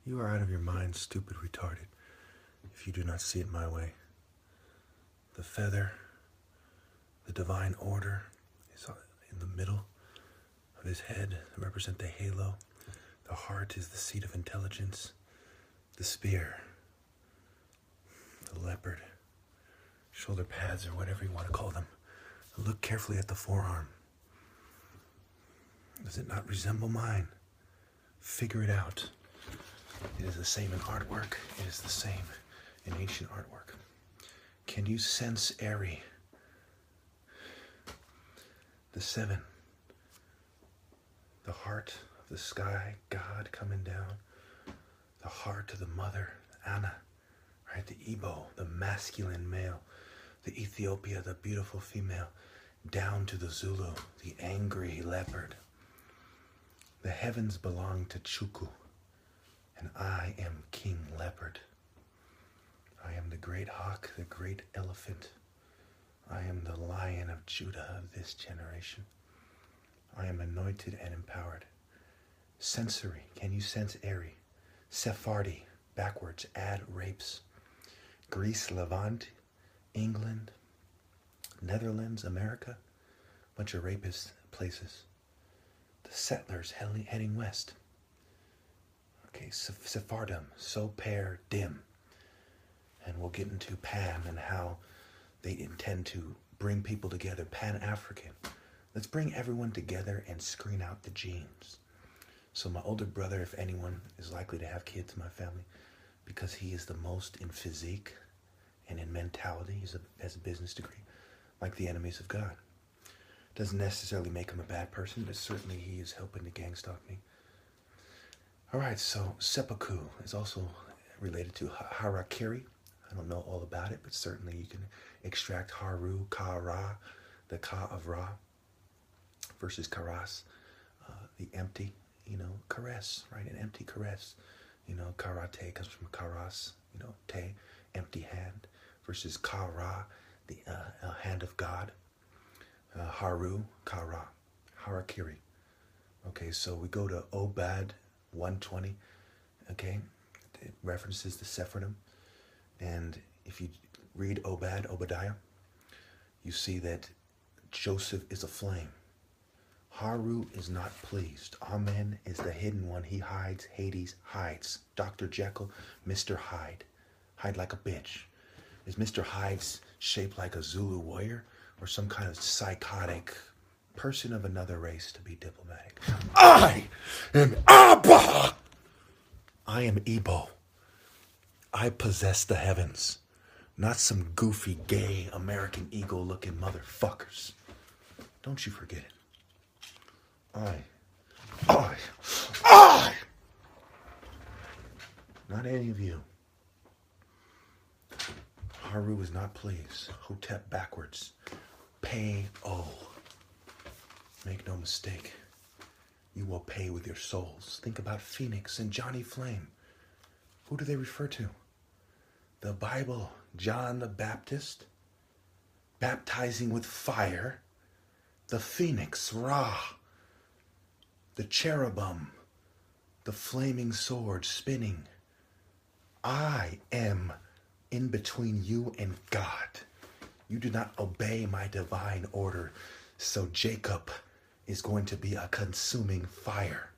You are out of your mind, stupid retarded, if you do not see it my way. The feather, the divine order, is in the middle of his head to represent the halo. The heart is the seat of intelligence. The spear, the leopard, shoulder pads, or whatever you want to call them. Look carefully at the forearm. Does it not resemble mine? Figure it out. It is the same in artwork. It is the same in ancient artwork. Can you sense Eri? The seven. The heart of the sky, God coming down. The heart of the mother, Anna. Right? The Igbo, the masculine male. The Ethiopia, the beautiful female. Down to the Zulu, the angry leopard. The heavens belong to Chukwu, and I am King Leopard. I am the great hawk, the great elephant. I am the Lion of Judah of this generation. I am anointed and empowered. Sensory, can you sense Eri? Sephardi, backwards, add rapes. Greece, Levant, England, Netherlands, America, bunch of rapist places. The settlers heading west. Okay, Sephardim, Soper, Dim. And we'll get into Pan and how they intend to bring people together, Pan-African. Let's bring everyone together and screen out the genes. So my older brother, if anyone is likely to have kids in my family, because he is the most in physique and in mentality, has a business degree, like the enemies of God. Doesn't necessarily make him a bad person, but certainly he is helping to gang stalk me. All right, so seppuku is also related to harakiri. I don't know all about it, but certainly you can extract haru, ka-ra, the ka of Ra, versus karas, the empty, caress, right? An empty caress. Karate comes from karas, te, empty hand, versus ka-ra, the hand of God. Haru, Kara, Harakiri. Okay, so we go to Obad 120. Okay, it references the Sephardim. And if you read Obadiah, you see that Joseph is a flame. Haru is not pleased. Amen is the hidden one. He hides. Hades hides. Dr. Jekyll, Mr. Hyde. Hide like a bitch. Is Mr. Hyde's shaped like a Zulu warrior? Or some kind of psychotic person of another race, to be diplomatic. I am Abba! I am Igbo. I possess the heavens. Not some goofy, gay, American Eagle-looking motherfuckers. Don't you forget it. I. Not any of you. Haru is not pleased. Hotep backwards. Pay-o. Make no mistake. You will pay with your souls. Think about Phoenix and Johnny Flame. Who do they refer to? The Bible. John the Baptist. Baptizing with fire. The Phoenix, Ra. The cherubim. The flaming sword spinning. I am in between you and God. You do not obey my divine order, so Jacob is going to be a consuming fire.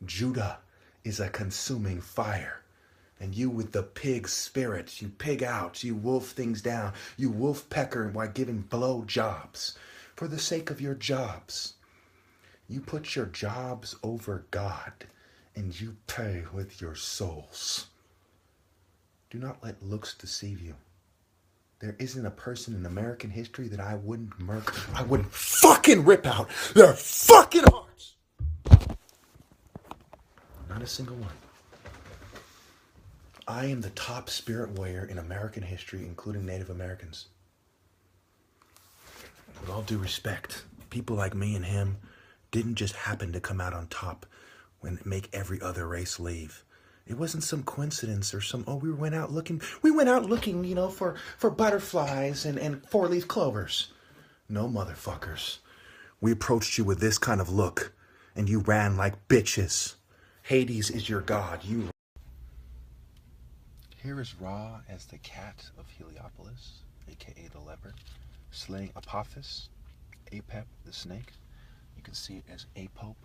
Judah is a consuming fire. And you with the pig spirit, you pig out, you wolf things down, you wolf pecker while giving blow jobs for the sake of your jobs. You put your jobs over God and you pay with your souls. Do not let looks deceive you. There isn't a person in American history that I wouldn't fucking rip out their fucking hearts. Not a single one. I am the top spirit warrior in American history, including Native Americans. With all due respect, people like me and him didn't just happen to come out on top and make every other race leave. It wasn't some coincidence or we went out looking, for butterflies and four-leaf clovers. No, motherfuckers. We approached you with this kind of look, and you ran like bitches. Hades is your god. Here is Ra as the cat of Heliopolis, aka the leopard, slaying Apophis, Apep the snake. You can see it as Apope,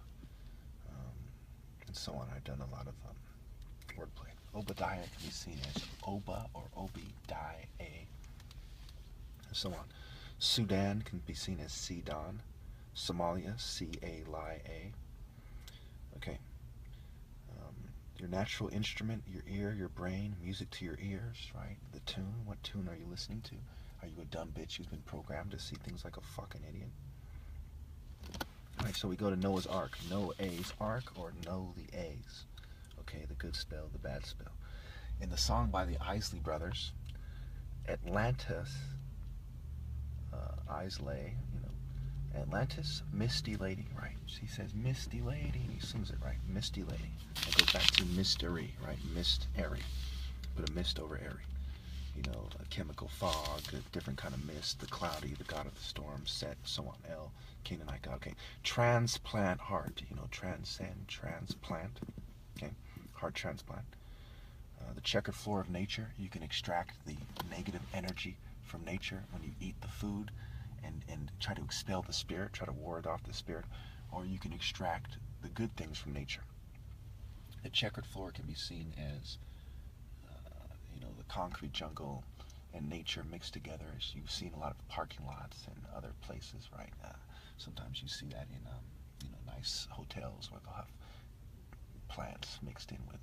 and so on. I've done a lot of wordplay. Obadiah can be seen as Oba or Obi-Di-A, and so on. Sudan can be seen as Sidon. Somalia, C-A-Li-A. Okay. Your natural instrument, your ear, your brain, music to your ears, right? The tune. What tune are you listening to? Are you a dumb bitch who's been programmed to see things like a fucking idiot? All right, so we go to Noah's Ark. Noah's Ark, or Know the A's. Okay, the good spell, the bad spell. In the song by the Isley Brothers, Atlantis, Islay, Atlantis, Misty Lady, right? He says Misty Lady, he sings it right, Misty Lady. It goes back to mystery, right? Mist, airy. Put a mist over airy. A chemical fog, a different kind of mist, the cloudy, the god of the storm, Set, so on. El, Canaanite god. Okay. Transplant heart, transcend, transplant. Okay. Heart transplant. The checkered floor of nature, you can extract the negative energy from nature when you eat the food and try to expel the spirit, try to ward off the spirit, or you can extract the good things from nature. The checkered floor can be seen as the concrete jungle and nature mixed together, as you've seen a lot of parking lots and other places, right? Sometimes you see that in nice hotels where they'll have plants mixed in with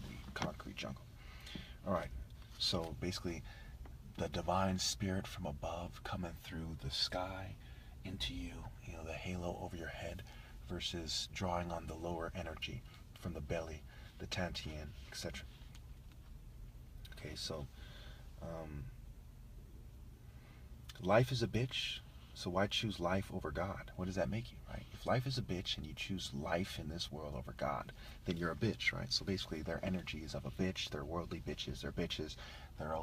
the concrete jungle. All right, so basically the divine spirit from above coming through the sky into you, the halo over your head, versus drawing on the lower energy from the belly, the Tantien, etc. Okay, so life is a bitch, so why choose life over God? What does that make you, right? If life is a bitch and you choose life in this world over God, then you're a bitch, right? So basically their energy is of a bitch, they're worldly bitches, they're bitches, their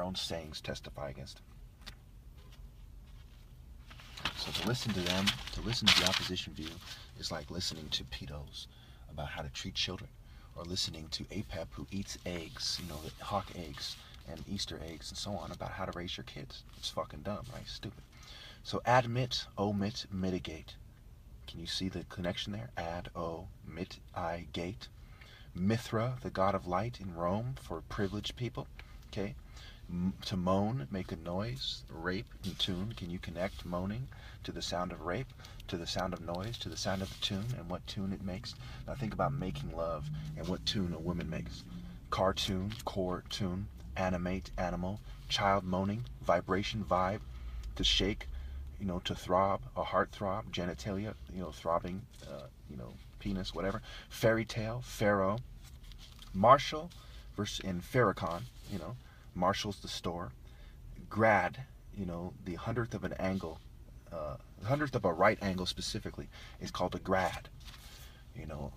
own sayings testify against them. So to listen to them, to listen to the opposition view, is like listening to pedos about how to treat children, or listening to Apep who eats eggs, hawk eggs and Easter eggs and so on, about how to raise your kids. It's fucking dumb, right? Stupid. So admit, omit, mitigate. Can you see the connection there? Ad, o, mit, I, gate. Mithra, the god of light in Rome for privileged people. Okay. To moan, make a noise. Rape in tune. Can you connect moaning to the sound of rape, to the sound of noise, to the sound of the tune, and what tune it makes? Now think about making love and what tune a woman makes. Cartoon, core tune, animate, animal, child moaning, vibration, vibe, to shake, to throb, a heart throb, genitalia, throbbing, penis, whatever. Fairy tale, pharaoh, marshal, verse in Farrakhan, Marshall's the store. Grad, the hundredth of an angle, the hundredth of a right angle specifically, is called a grad.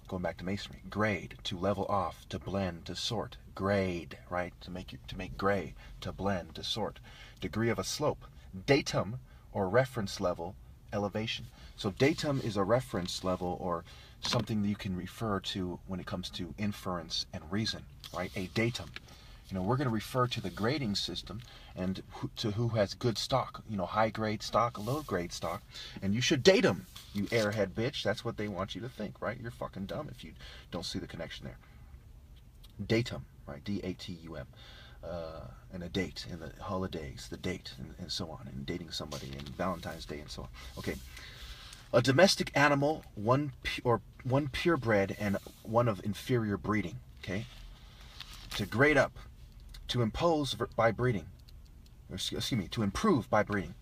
Going back to masonry. Grade, to level off, to blend, to sort. Grade, right? To make gray, to blend, to sort. Degree of a slope. Datum, or reference level, elevation. So datum is a reference level, or something that you can refer to when it comes to inference and reason, right? A datum. We're going to refer to the grading system and to who has good stock, high grade stock, low grade stock, and you should date them, you airhead bitch. That's what they want you to think, right? You're fucking dumb if you don't see the connection there. Datum, right? D-A-T-U-M. And a date, and the holidays, the date, and so on, and dating somebody, and Valentine's Day, and so on. Okay. A domestic animal, one purebred and one of inferior breeding. Okay. To grade up. To impose by breeding, to improve by breeding.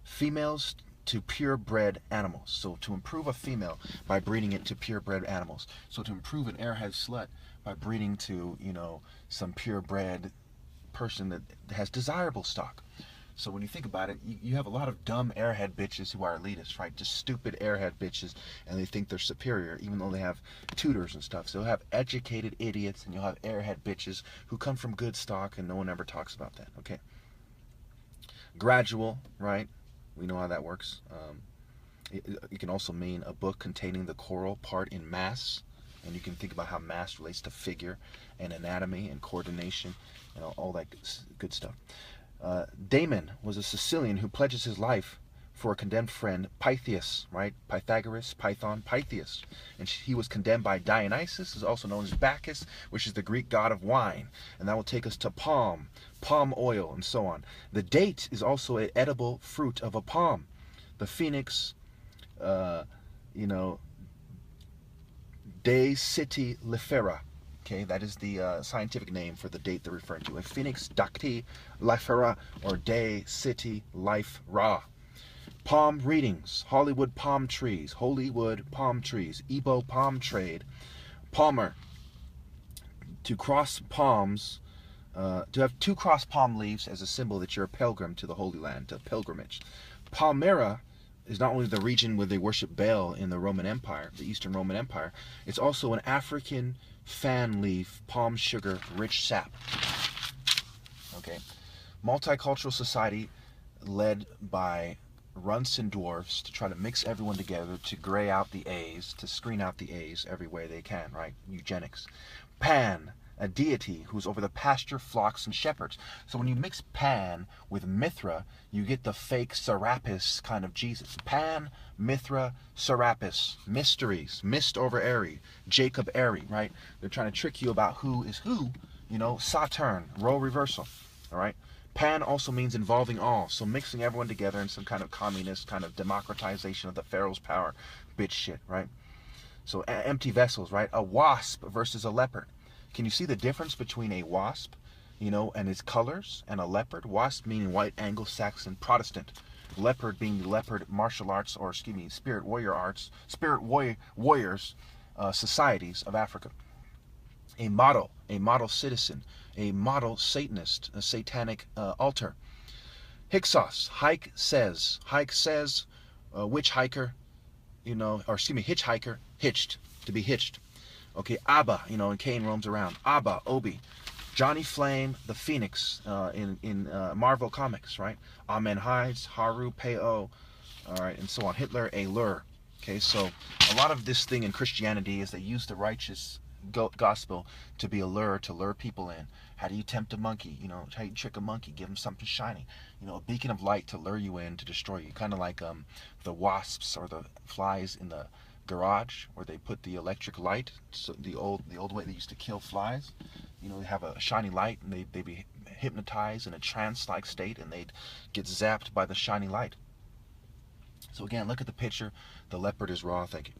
Females to purebred animals. So to improve a female by breeding it to purebred animals. So to improve an airhead slut by breeding to, some purebred person that has desirable stock. So when you think about it, you have a lot of dumb airhead bitches who are elitists, right? Just stupid airhead bitches, and they think they're superior, even though they have tutors and stuff. So you'll have educated idiots, and you'll have airhead bitches who come from good stock, and no one ever talks about that, okay? Gradual, right? We know how that works. It can also mean a book containing the choral part in mass, And you can think about how mass relates to figure and anatomy and coordination and all that good stuff. Damon was a Sicilian who pledges his life for a condemned friend, Pythias, right? Pythagoras, Python, Pythias. And he was condemned by Dionysus, is also known as Bacchus, which is the Greek god of wine. And that will take us to palm oil, and so on. The date is also an edible fruit of a palm. The phoenix, De Citi Lifera. Okay, that is the scientific name for the date they're referring to. A phoenix dacti lifera, or De Citi Life Ra. Palm readings, Hollywood palm trees, Igbo palm trade, palmer, to cross palms, to have 2 cross palm leaves as a symbol that you're a pilgrim to the Holy Land, to pilgrimage. Palmyra is not only the region where they worship Baal in the Roman Empire, the Eastern Roman Empire, it's also an African fan leaf, palm sugar, rich sap. Okay, multicultural society led by runts and dwarfs to try to mix everyone together, to gray out the A's, to screen out the A's every way they can, right? Eugenics. Pan, a deity who's over the pasture, flocks, and shepherds. So when you mix Pan with Mithra, you get the fake Serapis kind of Jesus. Pan, Mithra, Serapis. Mysteries. Mist over Airy. Jacob Airy, right? They're trying to trick you about who is who. Saturn, role reversal. All right? Pan also means involving all, so mixing everyone together in some kind of communist kind of democratization of the pharaoh's power, bitch shit, right? So empty vessels, right? A wasp versus a leopard. Can you see the difference between a wasp, and its colors, and a leopard? Wasp meaning white Anglo-Saxon Protestant. Leopard being the leopard martial arts, or spirit warriors societies of Africa. A model citizen, a model Satanist, a satanic altar. Hyksos, hike says, witch hiker, hitchhiker, hitched, to be hitched. Okay, Abba, and Cain roams around. Abba, Obi. Johnny Flame, the Phoenix, in Marvel Comics, right? Amen hides, Haru, Peo, all right, and so on. Hitler, a lure. Okay, so a lot of this thing in Christianity is they use the righteous gospel to be a lure, to lure people in. How do you tempt a monkey? How do you trick a monkey? Give him something shiny. A beacon of light to lure you in, to destroy you. Kind of like the wasps or the flies in the garage where they put the electric light. So the old way they used to kill flies. They have a shiny light, and they'd be hypnotized in a trance-like state, and they'd get zapped by the shiny light. So again, look at the picture. The leopard is raw. Thank you.